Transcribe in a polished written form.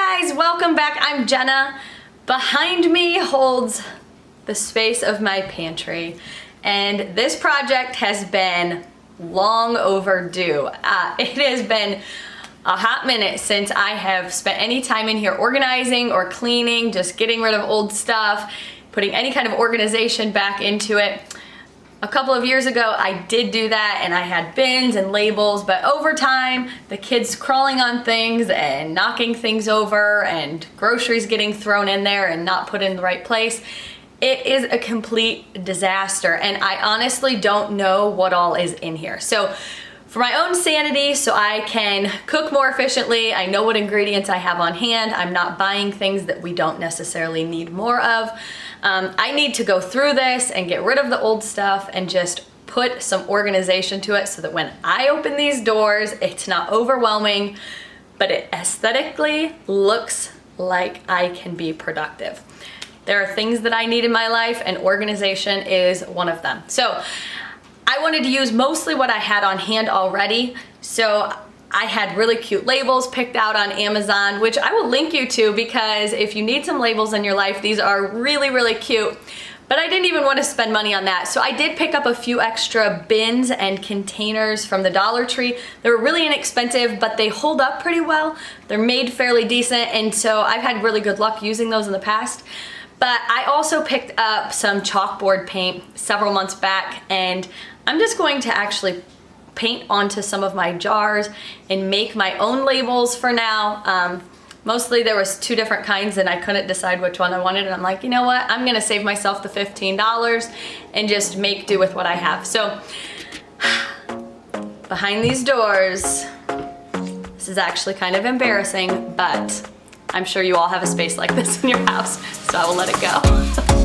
guys, welcome back. I'm Jenna. Behind me holds the space of my pantry, and this project has been long overdue. It has been a hot minute since I have spent any time in here organizing or cleaning, just getting rid of old stuff, putting any kind of organization back into it. A couple of years ago, I did do that and I had bins and labels, but over time, the kids crawling on things and knocking things over and groceries getting thrown in there and not put in the right place, it is a complete disaster. And I honestly don't know what all is in here. So for my own sanity, so I can cook more efficiently, I know what ingredients I have on hand, I'm not buying things that we don't necessarily need more of. I need to go through this and get rid of the old stuff and just put some organization to it so that when I open these doors, it's not overwhelming, but it aesthetically looks like I can be productive. There are things that I need in my life, and organization is one of them. So I wanted to use mostly what I had on hand already. So I had really cute labels picked out on Amazon, which I will link you to, because if you need some labels in your life, these are really, really cute. But I didn't even want to spend money on that. So I did pick up a few extra bins and containers from the Dollar Tree. They were really inexpensive, but they hold up pretty well. They're made fairly decent, and so I've had really good luck using those in the past. But I also picked up some chalkboard paint several months back, and I'm just going to actually paint onto some of my jars and make my own labels for now. Mostly there was two different kinds and I couldn't decide which one I wanted, and I'm like, you know what, I'm gonna save myself the $15 and just make do with what I have. So behind these doors, this is actually kind of embarrassing, but I'm sure you all have a space like this in your house, so I will let it go.